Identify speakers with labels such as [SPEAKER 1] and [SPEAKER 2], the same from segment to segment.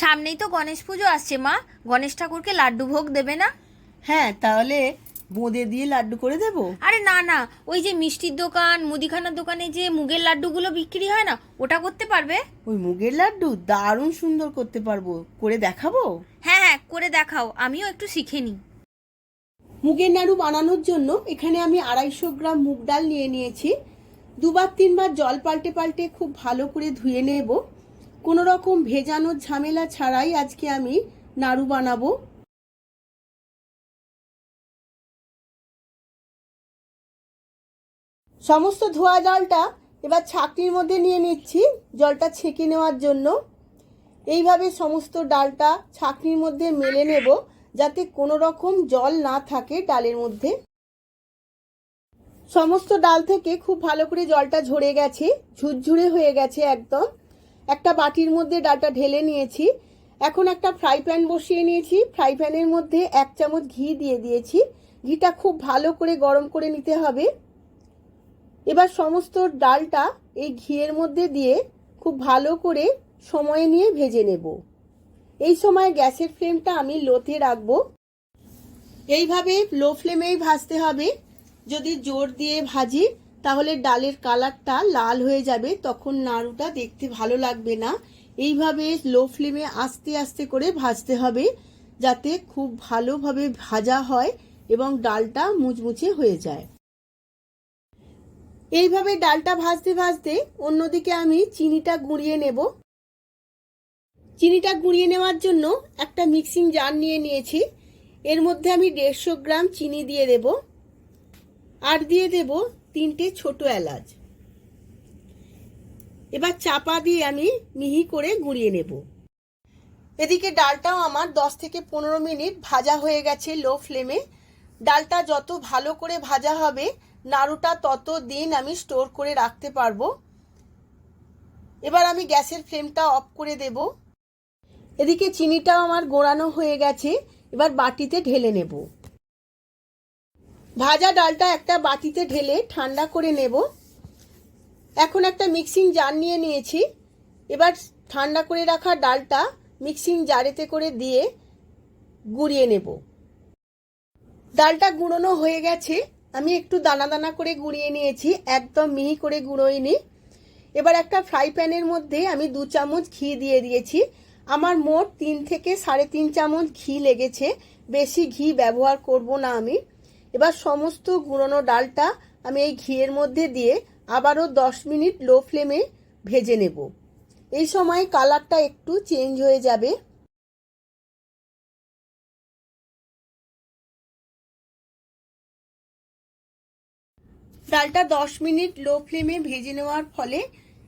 [SPEAKER 1] সামনেই তো গণেশ পুজো আসছে মা, গণেশ ঠাকুরকে লাড্ডু ভোগ দেবে না?
[SPEAKER 2] হ্যাঁ, তাহলে বোঁদে দিয়ে লাড্ডু করে দেবো।
[SPEAKER 1] আরে না না, ওই যে মিষ্টির দোকান মুদিখানার দোকানে যে মুগের লাড্ডুগুলো বিক্রি হয় না, ওটা করতে পারবে?
[SPEAKER 2] ওই মুগের লাড্ডু দারুণ সুন্দর করতে পারবো, করে দেখাবো।
[SPEAKER 1] হ্যাঁ হ্যাঁ, করে দেখাও, আমিও একটু শিখে নিই।
[SPEAKER 2] মুগের নাড়ু বানানোর জন্য এখানে আমি 250 গ্রাম মুগ ডাল নিয়ে নিয়েছি। 2-3 বার জল পাল্টে পাল্টে খুব ভালো করে ধুয়ে নেব। কোনো রকম ভেজানোর ঝামেলা ছাড়াই আজকে আমি নাড়ু বানাবো। সমস্ত ধোয়া ডালটা এবার ছাঁকনির মধ্যে নিয়ে নিচ্ছি জলটা ছেঁকে নেওয়ার জন্য। এইভাবে সমস্ত ডালটা ছাঁকনির মধ্যে মেলে নেব, যাতে কোনো রকম জল না থাকে ডালের মধ্যে। সমস্ত ডাল থেকে খুব ভালো করে জলটা ঝরে গেছে, ঝুরঝুরে হয়ে গেছে একদম। একটা বাটির মধ্যে ডালটা ঢেলে নিয়েছি। এখন একটা ফ্রাই প্যান বসিয়ে নিয়েছি। ফ্রাই প্যানের মধ্যে 1 চামচ ঘি দিয়ে দিয়েছি। ঘিটা খুব ভালো করে গরম করে নিতে হবে। এবার সমস্ত ডালটা এই ঘিয়ের মধ্যে দিয়ে খুব ভালো করে সময় নিয়ে ভেজে নেব। এই সময় গ্যাসের ফ্লেমটা আমি লোতে রাখবো। এইভাবে লো ফ্লেমেই ভাজতে হবে। যদি জোর দিয়ে ভাজি তাহলে ডালের কালারটা লাল হয়ে যাবে, তখন নাড়ুটা দেখতে ভালো লাগবে না। এইভাবে লো ফ্লেমে আস্তে আস্তে করে ভাজতে হবে, যাতে খুব ভালোভাবে ভাজা হয় এবং ডালটা মুচমুচে হয়ে যায়। এইভাবে ডালটা ভাজতে ভাজতে অন্যদিকে আমি চিনিটা গুঁড়িয়ে নেব। চিনিটা গুঁড়িয়ে নেওয়ার জন্য একটা মিক্সিং জার নিয়ে নিয়েছি। এর মধ্যে আমি 150 গ্রাম চিনি দিয়ে দেব, আর দিয়ে দেব 3টে ছোট এলাচ। এবার চাপা দিয়ে আমি মিহি করে গুঁড়িয়ে নেব। এদিকে ডালটাও আমার 10 থেকে 15 মিনিট ভাজা হয়ে গেছে লো ফ্লেমে। ডালটা যত ভালো করে ভাজা হবে নাড়ুটা তত দিন আমি স্টোর করে রাখতে পারবো। এবার আমি গ্যাসের ফ্লেমটা অফ করে দেব। এদিকে চিনিটাও আমার গোড়ানো হয়ে গেছে, এবার বাটিতে ঢেলে নেব। ভাজা ডালটা একটা বাটিতে ঢেলে ঠান্ডা করে নেব। এখন একটা মিক্সিং জার নিয়ে নিয়েছি। এবার ঠান্ডা করে রাখা ডালটা মিক্সিং জারেতে করে দিয়ে গুঁড়িয়ে নেব। ডালটা গুঁড়োনো হয়ে গেছে, আমি একটু দানা দানা করে গুঁড়িয়ে নিয়েছি, একদম মিহি করে গুঁড়োইনি। এবার একটা ফ্রাই প্যানের মধ্যে আমি 2 চামচ ঘি দিয়ে দিয়েছি। আমার মোট 3 থেকে 3.5 চামচ ঘি লেগেছে, বেশি ঘি ব্যবহার করব না আমি। এবার সমস্ত গুঁড়োনো ডালটা আমি এই ঘিয়ের মধ্যে দিয়ে আবারও 10 মিনিট লো ফ্লেমে ভেজে নেব। এই সময় কালারটা একটু চেঞ্জ হয়ে যাবে। ডালটা 10 মিনিট লো ফ্লেমে ভেজে নেওয়ার ফলে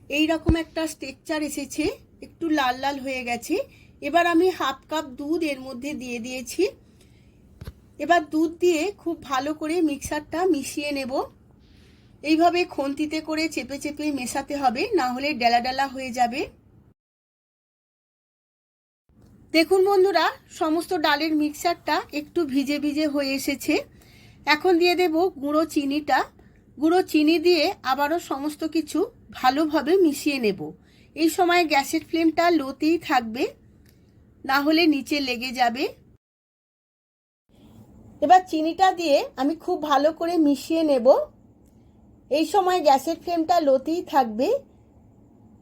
[SPEAKER 2] এই রকম একটা টেক্সচার এসেছে, একটু লাল লাল হয়ে গেছে। এবার আমি 1/2 কাপ দুধ এর মধ্যে দিয়ে দিয়েছি। এবার দুধ দিয়ে খুব ভালো করে মিক্সারটা মিশিয়ে নেব। এইভাবে খুন্তিতে করে চেপে চেপে মেশাতে হবে, না হলে ডেলা ডেলা হয়ে যাবে। দেখুন বন্ধুরা, সমস্ত ডালের মিক্সারটা একটু ভিজে ভিজে হয়ে এসেছে। এখন দিয়ে দেব গুঁড়ো চিনিটা। গুঁড়ো চিনি দিয়ে আবারও সমস্ত কিছু ভালোভাবে মিশিয়ে নেব। এই সময় গ্যাসের ফ্লেমটা লোতেই থাকবে, না হলে নিচে লেগে যাবে। এবার চিনিটা দিয়ে আমি খুব ভালো করে মিশিয়ে নেব। এই সময় গ্যাসের ফ্লেমটা লোতেই থাকবে।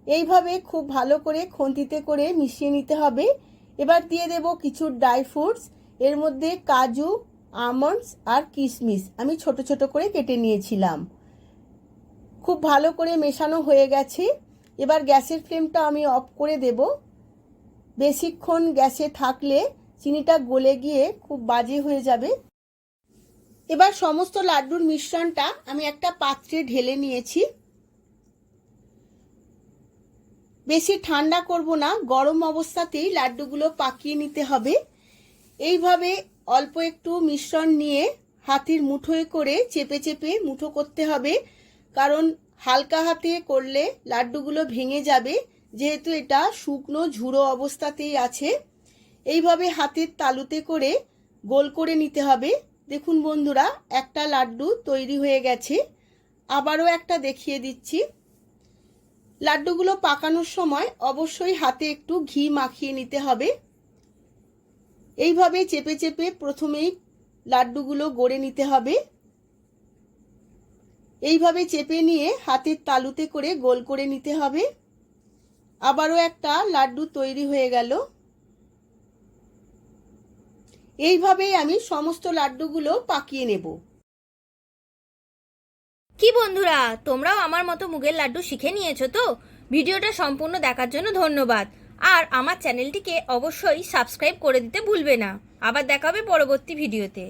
[SPEAKER 2] এইভাবে খুব ভালো করে খুন্তিতে করে মিশিয়ে নিতে হবে। এবার দিয়ে দেব কিছু ড্রাই ফ্রুটস, এর মধ্যে কাজু, আমন্ডস আর কিশমিশ আমি ছোট ছোট করে কেটে নিয়েছিলাম। খুব ভালো করে মেশানো হয়ে গেছে। এবার গ্যাসের ফ্লেমটা আমি অফ করে দেব। বেশিক্ষণ গ্যাসে থাকলে চিনিটা গলে গিয়ে খুব বাজে হয়ে যাবে। এবার সমস্ত লাড্ডুর মিশ্রণটা আমি একটা পাত্রে ঢেলে নিয়েছি। বেশি ঠান্ডা করব না, গরম অবস্থাতেই লাড্ডুগুলো পাকিয়ে নিতে হবে। এইভাবে অল্প একটু মিশ্রণ নিয়ে হাতের মুঠোয় করে চেপে চেপে মুঠো করতে হবে, কারণ হালকা হাতে করলে লাড্ডুগুলো ভেঙে যাবে, যেহেতু এটা শুকনো ঝুড়ো অবস্থাতেই আছে। এইভাবে হাতের তালুতে করে গোল করে নিতে হবে। দেখুন বন্ধুরা, একটা লাড্ডু তৈরি হয়ে গেছে। আবারও একটা দেখিয়ে দিচ্ছি। লাড্ডুগুলো পাকানোর সময় অবশ্যই হাতে একটু ঘি মাখিয়ে নিতে হবে। এইভাবে চেপে চেপে প্রথমেই লাড্ডুগুলো গড়ে নিতে হবে। এইভাবে চেপে নিয়ে হাতের তালুতে করে গোল করে নিতে হবে। আবারও একটা লাড্ডু তৈরি হয়ে গেল। এইভাবেই আমি সমস্ত লাড্ডুগুলো পাকিয়ে নেব।
[SPEAKER 1] কি বন্ধুরা, তোমরাও আমার মতো মুগের লাড্ডু শিখে নিয়েছো তো? ভিডিওটা সম্পূর্ণ দেখার জন্য ধন্যবাদ। আর আমার চ্যানেলটিকে অবশ্যই সাবস্ক্রাইব করে দিতে ভুলবে না। আবার দেখা হবে পরবর্তী ভিডিওতে।